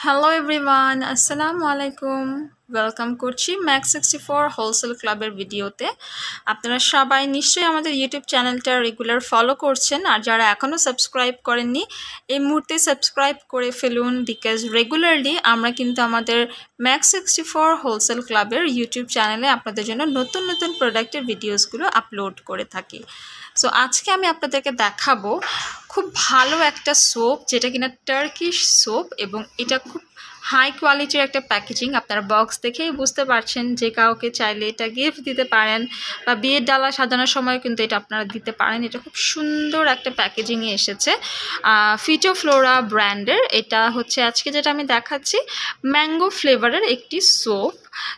Hello everyone, আসসালামু আলাইকুম। Welcome করছি ম্যাক64 হোলসেল ক্লাবের ভিডিওতে। আপনারা সবাই নিশ্চয়ই আমাদের ইউটিউব চ্যানেলটা রেগুলার ফলো করছেন, আর যারা এখনও সাবস্ক্রাইব করেননি এই মুহূর্তে সাবস্ক্রাইব করে ফেলুন, বিকজ রেগুলারলি আমরা কিন্তু আমাদের ম্যাক64 হোলসেল ক্লাবের ইউটিউব চ্যানেলে আপনাদের জন্য নতুন নতুন প্রোডাক্টের ভিডিওসগুলো আপলোড করে থাকি। সো আজকে আমি আপনাদেরকে দেখাবো খুব ভালো একটা সোপ, যেটা কিনা টার্কিশ সোপ, এবং এটা খুব হাই কোয়ালিটির একটা প্যাকেজিং। আপনারা বক্স দেখেই বুঝতে পারছেন যে কাউকে চাইলে এটা গিফট দিতে পারেন, বা বিয়ের ডালা সাজানোর সময় কিন্তু এটা আপনারা দিতে পারেন। এটা খুব সুন্দর একটা প্যাকেজিংয়ে এসেছে, ফিটোফ্লোরা ব্র্যান্ডের। এটা হচ্ছে আজকে যেটা আমি দেখাচ্ছি ম্যাঙ্গো ফ্লেভারের একটি সোপ।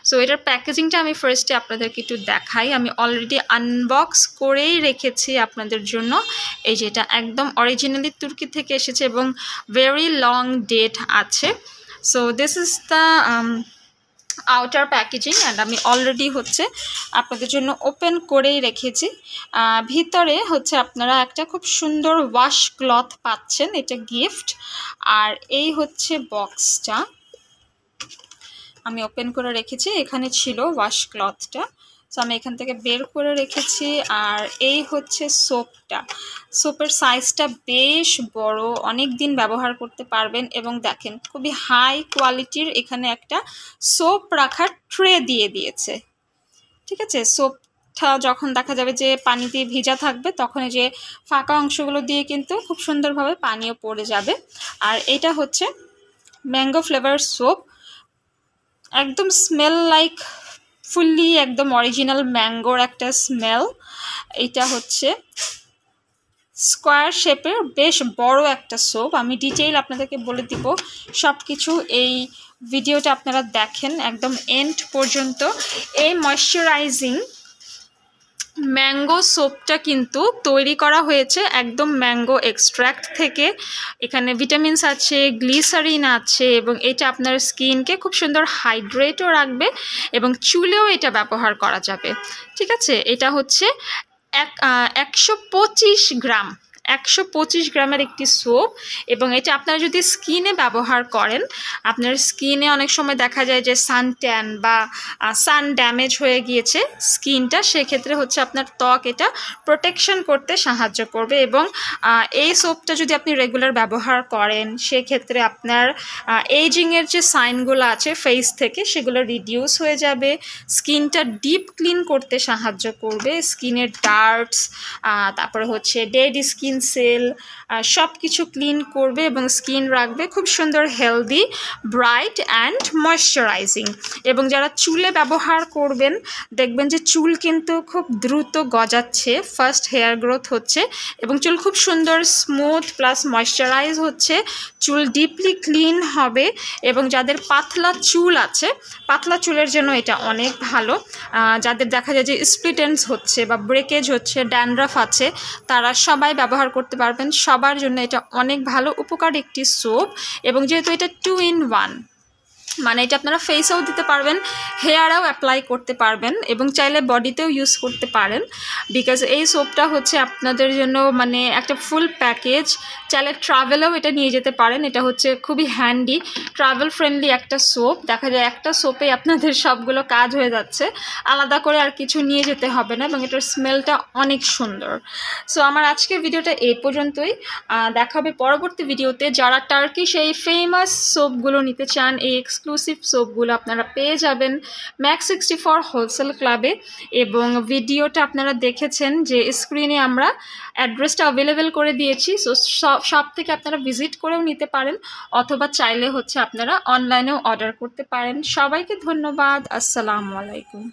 সো এটার প্যাকেজিংটা আমি ফার্স্টে আপনাদেরকে একটু দেখাই। আমি অলরেডি আনবক্স করেই রেখেছি আপনাদের জন্য। এই যে এটা একদম অরিজিনালি তুর্কি থেকে এসেছে এবং ভেরি লং ডেট আছে। So this is the outer packaging, and আমি অলরেডি হচ্ছে আপনাদের জন্য ওপেন করেই রেখেছি। ভিতরে হচ্ছে আপনারা একটা খুব সুন্দর ওয়াশ ক্লথ পাচ্ছেন, এটা গিফট। আর এই হচ্ছে বক্সটা আমি ওপেন করে রেখেছি, এখানে ছিল ওয়াশ ক্লথটা, সো আমি এখান থেকে বের করে রেখেছি। আর এই হচ্ছে সোপটা, সোপের সাইজটা বেশ বড়, অনেক দিন ব্যবহার করতে পারবেন। এবং দেখেন খুবই হাই কোয়ালিটির এখানে একটা সোপ রাখার ট্রে দিয়ে দিয়েছে। ঠিক আছে, সোপটা যখন দেখা যাবে যে পানি দিয়ে ভিজা থাকবে, তখন এই যে ফাঁকা অংশগুলো দিয়ে কিন্তু খুব সুন্দরভাবে পানিও পড়ে যাবে। আর এটা হচ্ছে ম্যাঙ্গো ফ্লেভার সোপ, একদম স্মেল লাইক ফুললি একদম অরিজিনাল ম্যাঙ্গোর একটা স্মেল। এটা হচ্ছে স্কোয়ার শেপের বেশ বড় একটা সোপ। আমি ডিটেইল আপনাদেরকে বলে দিব সব কিছু, এই ভিডিওটা আপনারা দেখেন একদম এন্ড পর্যন্ত। এই ময়শ্চারাইজিং ম্যাঙ্গো সোপটা কিন্তু তৈরি করা হয়েছে একদম ম্যাঙ্গো এক্সট্র্যাক্ট থেকে। এখানে ভিটামিনস আছে, গ্লিসারিন আছে, এবং এটা আপনার স্কিনকে খুব সুন্দর হাইড্রেটও রাখবে এবং চুলেও এটা ব্যবহার করা যাবে। ঠিক আছে, এটা হচ্ছে 125 গ্রাম, 125 গ্রামের একটি সোপ। এবং এটা আপনারা যদি স্কিনে ব্যবহার করেন, আপনার স্কিনে অনেক সময় দেখা যায় যে সান ট্যান বা সান ড্যামেজ হয়ে গিয়েছে স্কিনটা, সেক্ষেত্রে হচ্ছে আপনার ত্বক এটা প্রোটেকশন করতে সাহায্য করবে। এবং এই সোপটা যদি আপনি রেগুলার ব্যবহার করেন, সেক্ষেত্রে আপনার এইজিংয়ের যে সাইনগুলো আছে ফেস থেকে, সেগুলো রিডিউস হয়ে যাবে। স্কিনটা ডিপ ক্লিন করতে সাহায্য করবে, স্কিনের ডার্টস, তারপরে হচ্ছে ডেড স্কিন সেল, সব কিছু ক্লিন করবে এবং স্কিন রাখবে খুব সুন্দর হেলদি, ব্রাইট অ্যান্ড ময়শ্চারাইজিং। এবং যারা চুলে ব্যবহার করবেন, দেখবেন যে চুল কিন্তু খুব দ্রুত গজাচ্ছে, ফার্স্ট হেয়ার গ্রোথ হচ্ছে, এবং চুল খুব সুন্দর স্মুথ প্লাস ময়শ্চারাইজ হচ্ছে, চুল ডিপলি ক্লিন হবে। এবং যাদের পাতলা চুল আছে, পাতলা চুলের জন্য এটা অনেক ভালো। যাদের দেখা যায় যে স্প্লিট এন্ডস হচ্ছে বা ব্রেকেজ হচ্ছে, ড্যান্ড্রাফ আছে, তারা সবাই ব্যবহার করতে পারবেন। সবার জন্য এটা অনেক ভালো উপকার একটি সোপ। এবং যেহেতু এটা 2 in 1, মানে এটা আপনারা ফেসেও দিতে পারবেন, হেয়ারেও অ্যাপ্লাই করতে পারবেন, এবং চাইলে বডিতেও ইউজ করতে পারেন। বিকজ এই সোপটা হচ্ছে আপনাদের জন্য মানে একটা ফুল প্যাকেজ। চাইলে ট্রাভেলেও এটা নিয়ে যেতে পারেন, এটা হচ্ছে খুবই হ্যান্ডি, ট্রাভেল ফ্রেন্ডলি একটা সোপ। দেখা যায় একটা সোপে আপনাদের সবগুলো কাজ হয়ে যাচ্ছে, আলাদা করে আর কিছু নিয়ে যেতে হবে না, এবং এটার স্মেলটা অনেক সুন্দর। সো আমার আজকের ভিডিওটা এই পর্যন্তই, দেখা হবে পরবর্তী ভিডিওতে। যারা টার্কিশ এই ফেমাস সোপগুলো নিতে চান, এই এক্সক্লুসিভ সোপগুলো আপনারা পেয়ে যাবেন ম্যাক64 হোলসেল ক্লাবে। এবং ভিডিওটা আপনারা দেখেছেন যে স্ক্রিনে আমরা অ্যাড্রেসটা অ্যাভেলেবেল করে দিয়েছি। সো সব থেকে আপনারা ভিজিট করেও নিতে পারেন, অথবা চাইলে হচ্ছে আপনারা অনলাইনেও অর্ডার করতে পারেন। সবাইকে ধন্যবাদ, আসসালামু আলাইকুম।